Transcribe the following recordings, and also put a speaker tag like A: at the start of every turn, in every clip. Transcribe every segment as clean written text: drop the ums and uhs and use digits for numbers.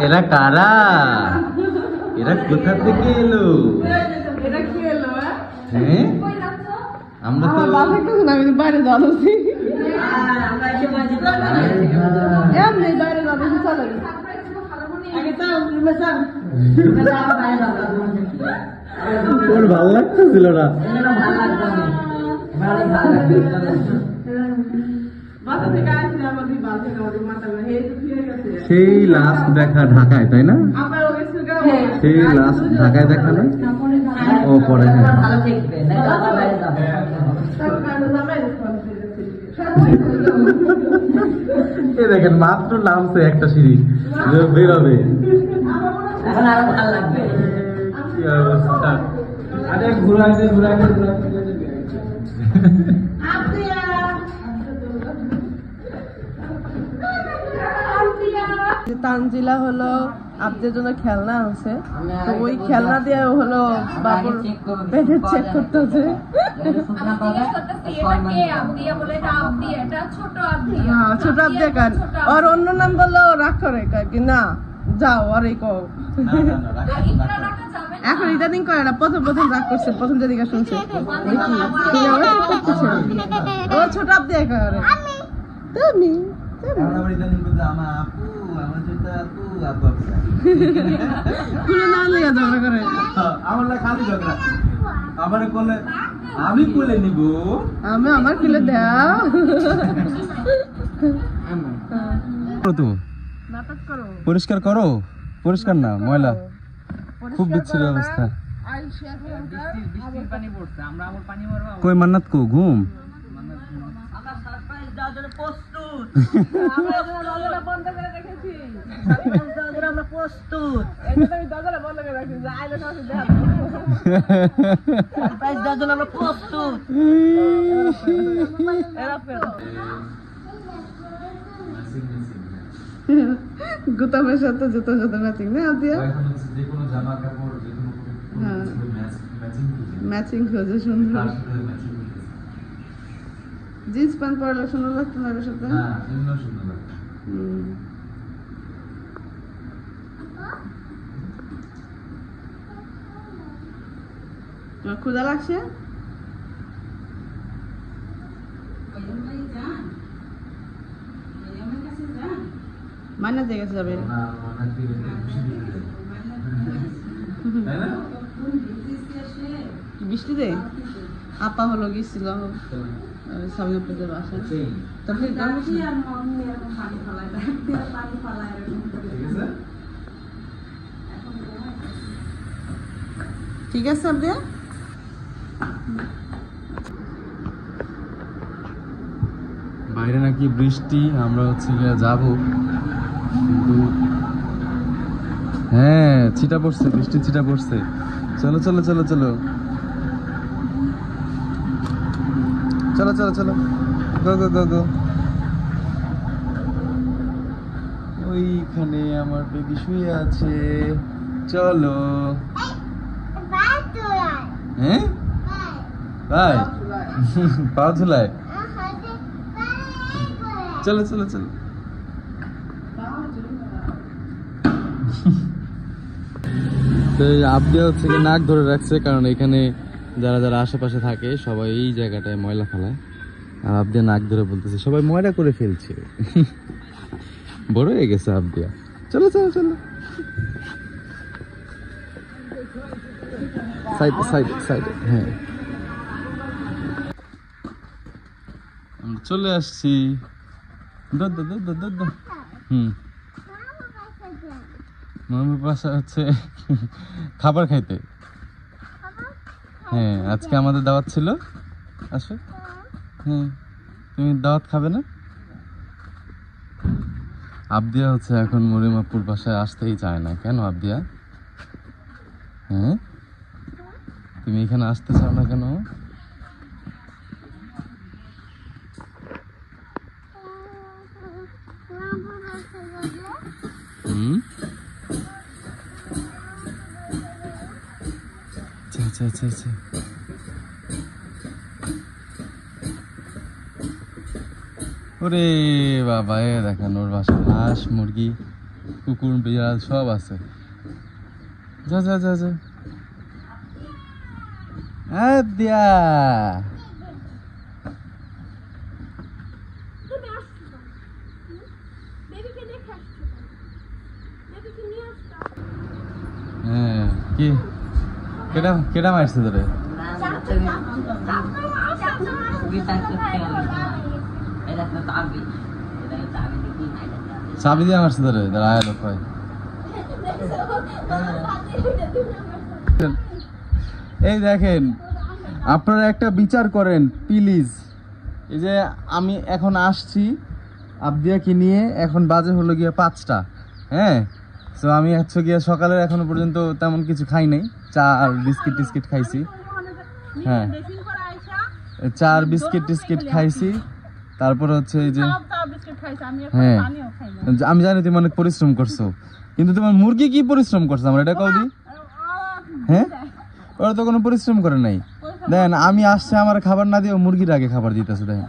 A: এরা কারা? এরা কোথা থেকে এলো? হ্যাঁ আমরা তো
B: বাইরে যাচ্ছি বাইরে যাচ্ছি চলো
A: ওর ভালো লাগতেছিল না। সেই লাস্ট দেখা ঢাকায়, তাই না? সেই লাস্ট ঢাকায় দেখা না? ও পরে দেখেন মাত্র নামছে একটা সিঁড়ি বেরোবে। কি অবস্থা!
B: তানজিলা হলো আপনাদের জন্য খেলনা আছে, তো ওই খেলনা দিয়ে হলো বাবুর পেটে চেক করতেছে। ছোট আব্দিয়া কান আর অন্য নাম বললো রাগ করে কি না যাও আর এই কও। এখন ইদানিং করে না, প্রথম রাগ করছে, প্রথম যেদিকে শুনছে ও ছোট আব্দিয়া করে তুমি
A: আমি কোলে নিব,
B: আমি আমার কোলে দাও।
A: পরিষ্কার করো, পরিষ্কার না ময়লা, খুব বিচ্ছিরি অবস্থা। কই মান্নাত কো ঘুম?
B: গুতামের সাথে জুতো সাথে ম্যাচিং না আদিয়া? ম্যাচিং খোঁজে সুন্দর। জিন্স প্যান্ট পরলে সুন্দর লাগতো না এর সাথে? ক্ষুধা লাগছে? মাইনা দিয়ে গেছে যাবে বৃষ্টিতে আপা হলো গেছিল সামনে পুজোর বাসায়, ঠিক আছে আব্দিয়া।
A: বাইরে নাকি বৃষ্টি, আমরা হচ্ছে যাবো, কিন্তু হ্যাঁ ছিটা পড়ছে, বৃষ্টি ছিটা পড়ছে। চলো চলো চলো চলো চলো চলো চলো গো গো গো গো। ওইখানে আমার বেবি শুয়ে আছে, চলো। হ্যাঁ তাই পা ঝুলায়, চলো চলো চলো। তো আব্দিয়া হচ্ছে নাক ধরে রাখছে, কারণ এখানে যারা যারা আশেপাশে থাকে সবাই এই জায়গাটায় ময়লা ফেলায়, আর আব্দিয়া নাক ধরে বলতেছে সবাই ময়লা করে ফেলছে। বড় হয়ে গেছে আব্দিয়া। চলো চলো চলো, সাইডে সাইডে সাইডে। হ্যাঁ আমরা চলে আসছি। মামির পাশে হচ্ছে খাবার খাইতে। হ্যাঁ আজকে আমাদের দাওয়াত ছিল, আসো। হ্যাঁ তুমি দাওয়াত খাবে না? আব্দিয়া হচ্ছে এখন মরিমাপুর বাসায় আসতেই চায় না। কেন আব্দিয়া? হ্যাঁ তুমি এখানে আসতে চাও না কেন? আচ্ছা আচ্ছা আচ্ছা। ওরে বাবা, এ দেখেন ওর বাসায় হাঁস মুরগি কুকুর বিড়াল সব আছে। যা যা যা যা দিয়া হ্যাঁ, কি কেডা কেডা মারছে তোরে? চাবি দিয়ে মারছে তোরে? দাঁড়ায় লোক ভাই, এই দেখেন আপনারা একটা বিচার করেন প্লিজ। এই যে আমি এখন আসছি আবদিয়াকে নিয়ে, এখন বাজে হলো গিয়ে 5টা। হ্যাঁ, তো আমি হচ্ছে গিয়ে সকালে এখনো পর্যন্ত তেমন কিছু খাই নাই, চা আর বিস্কিট টিস্কিট খাইছি। হ্যাঁ, চা আর বিস্কিট টিস্কিট খাইছি। তারপরে হচ্ছে এই যে হ্যাঁ, আমি জানি তুমি অনেক পরিশ্রম করছো, কিন্তু তোমার মুরগি কি পরিশ্রম করছে আমার এটা কও দি? হ্যাঁ, ওরা তো কোনো পরিশ্রম করে নাই। দেখেন আমি আসছে আমার খাবার না দিয়ে মুরগির আগে খাবার দিতেছে। দেখেন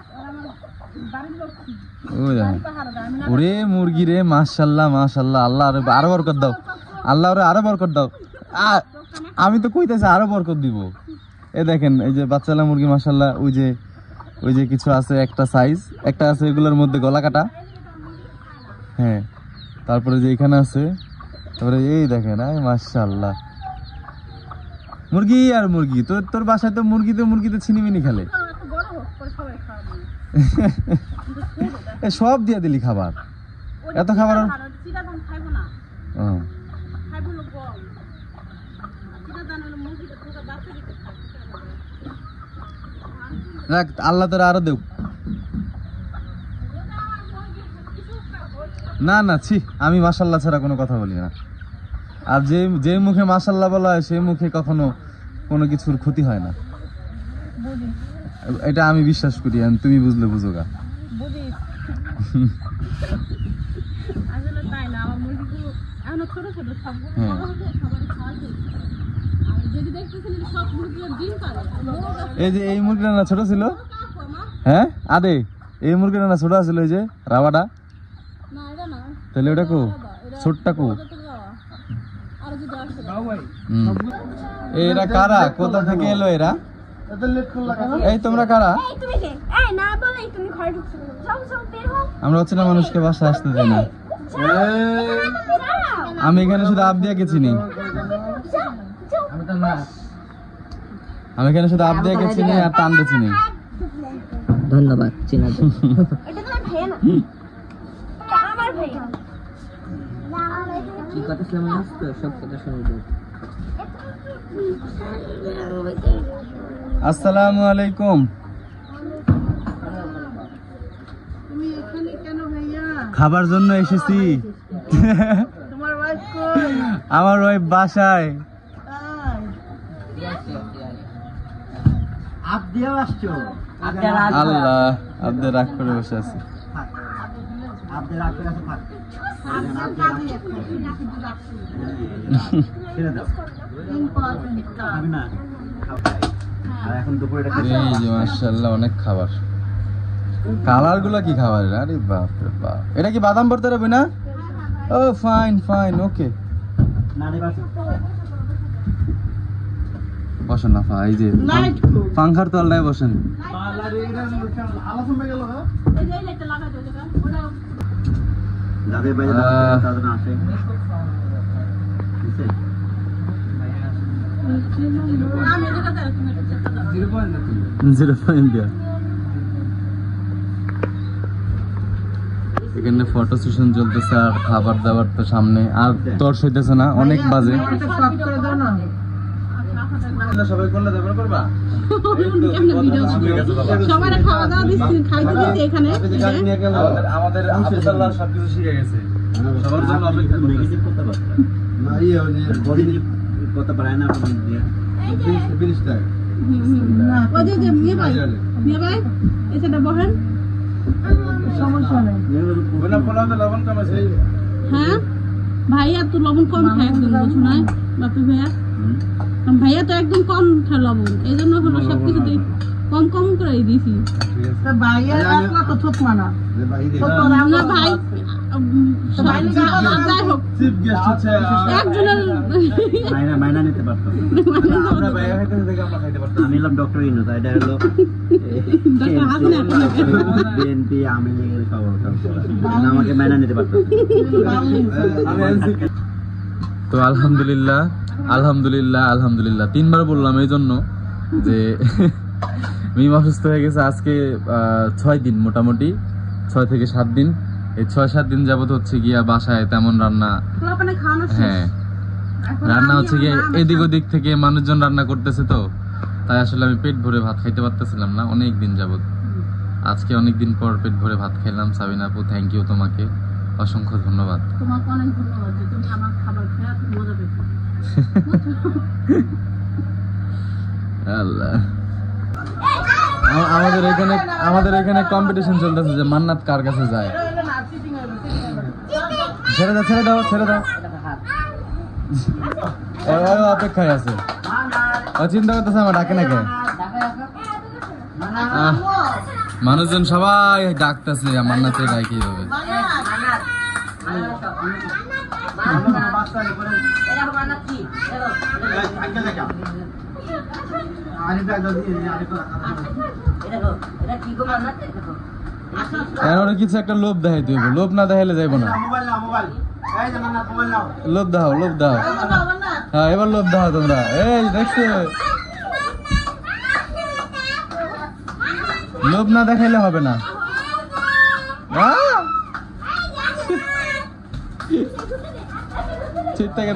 A: ওই দেখেন, ওরে মুরগি রে, মাশাআল্লাহ মাশাআল্লাহ, আল্লাহ আরো বরকত দাও, আল্লাহ ওরে আরো বরকত দাও। আমি তো কইতেছি আরো বরকত দিব। এই দেখেন এই যে বাচ্চালা মুরগি মাশাআল্লাহ, ওই যে কিছু আছে, একটা সাইজ একটা আছে, এগুলোর মধ্যে গলা কাটা। হ্যাঁ, তারপরে যে এখানে আছে, তারপরে এই দেখেন মাশাআল্লাহ মুরগি আর মুরগি। তোর বাসায় তো মুরগিতে ছিনিমিনি খেলে। সব দিয়ে দিলি খাবার, এত খাবার। আল্লাহ তোরা আরো দেব। না না, ছি, আমি মাশাআল্লাহ ছাড়া কোনো কথা বলি না। আর যে মুখে মাশাআল্লাহ বলা হয় সেই মুখে কখনো কোনো কিছুর ক্ষতি হয় না, এটা আমি বিশ্বাস করি। তুমি বুঝলে বুঝোগা। এই যে এই মুরগিটা না ছোট ছিল? হ্যাঁ আদে, এই মুরগিটা না ছোট ছিল, এই যে রাবাটা, তাহলে ওটা কো ছোটটা কো? এরা কারা? কোথা থেকে এলো এরা? এই তোমরা কারা? আমরা হচ্ছে না মানুষকে বাসায় আসতে দেই না। আমি এখানে শুধু আবদিয়াকে চিনি, আমি এখানে শুধু আবদিয়াকে চিনি আর টান্দে চিনি।
C: ধন্যবাদ চিনার জন্য। কি কথা ছিল মনে আছে? সব কথা শুনবো।
A: আসসালামু আলাইকুম।
B: তুমি এখানে কেন ভাইয়া?
A: খাবার জন্য এসেছি।
B: তোমার ওয়াইফ কই?
A: আমার ওয়াইফ বাসায়।
C: আবদিয়া আসছো?
A: আল্লাহ, আবদিয়া রাগ করে বসে আছে।
C: আবদিয়া রাগ করে আছে, থাক।
A: এই যে মাশাআল্লাহ অনেক খাবার। কালার গুলা কি খাবার? আরে বাপ রে বাপ, এটা কি বাদাম ভর্তা রে না? ও ফাইন ফাইন, ওকে। বসেন না ভাই, এই যে পাংখার তলায় বসেন। এখানে ফটো সেশন চলতেছে আর খাবার দাবার তো সামনে, আর তর সইতেছে না, অনেক বাজে। সবাই করলে দাবার করবা?
B: সবাই খাওয়া দাওয়া দিচ্ছি, খাইতে দিচ্ছি এখানে।
A: আমাদের আব্দুল্লাহ সবকিছু শিখে গেছে, সবার জন্য অপেক্ষা করতেছে। না ইয়ে ওই যে বডি কত পারে না আপনি দিয়ে 20 টাকা।
B: ওই যে মিয়া ভাই এসেটা বহেন, সমস্যা নাই।
A: ওনা পোলাও তো লবণ কম আছে।
B: হ্যাঁ ভাইয়া তো লবণ কম খায় একদম, বুঝছো না বাপি ভাইয়া? ভাইয়া তো একদম কম খায় লবণ, এই জন্য হলো সবকিছুতে কম
D: কম করে দিয়েছি না ভাই যাই হোক একজনের
C: মাইনা নিতে পারতাম আমি হলাম ডক্টর ইনু তাই এটা হলো বিএনপি আমি খবর আমাকে মাইনা নিতে পারতাম
A: তো আলহামদুলিল্লাহ আলহামদুলিল্লাহ আলহামদুলিল্লাহ 3 বার বললাম এই জন্য যে মিম অসুস্থ হয়ে গেছে আজকে 6 দিন, মোটামুটি 6 থেকে 7 দিন। এই 6-7 দিন যাবত হচ্ছে গিয়া বাসায় তেমন রান্না, হ্যাঁ রান্না হচ্ছে গিয়ে এদিক ওদিক থেকে মানুষজন রান্না করতেছে, তো তাই আসলে আমি পেট ভরে ভাত খাইতে পারতেছিলাম না অনেক দিন যাবত। আজকে অনেক দিন পর পেট ভরে ভাত খেলাম। সাবিনা আপু, থ্যাংক ইউ, তোমাকে অসংখ্য ধন্যবাদ।
D: তোমাকে অনেক ধন্যবাদ যে তুমি আমার খাবার খেয়ে মজা পেয়েছো।
A: আল্লাহ, আমাদের এখানে কম্পিটিশন চলতেছে যে মান্নাত কার কাছে যায়। ছেড়ে দাও অপেক্ষায় আছে, চিন্তা করতেছে আমার ডাকে না কে। মানুষজন সবাই ডাকতেছে মান্নাতের গায়ে কিভাবে। কিছু একটা লোভ দেখাই তুই, লোভ না দেখাইলে যাইব না। লোভ দাও হ্যাঁ এবার লোভ দাও তোমরা। এই দেখছো, লোভ না দেখাইলে হবে না। ঠিক থাকে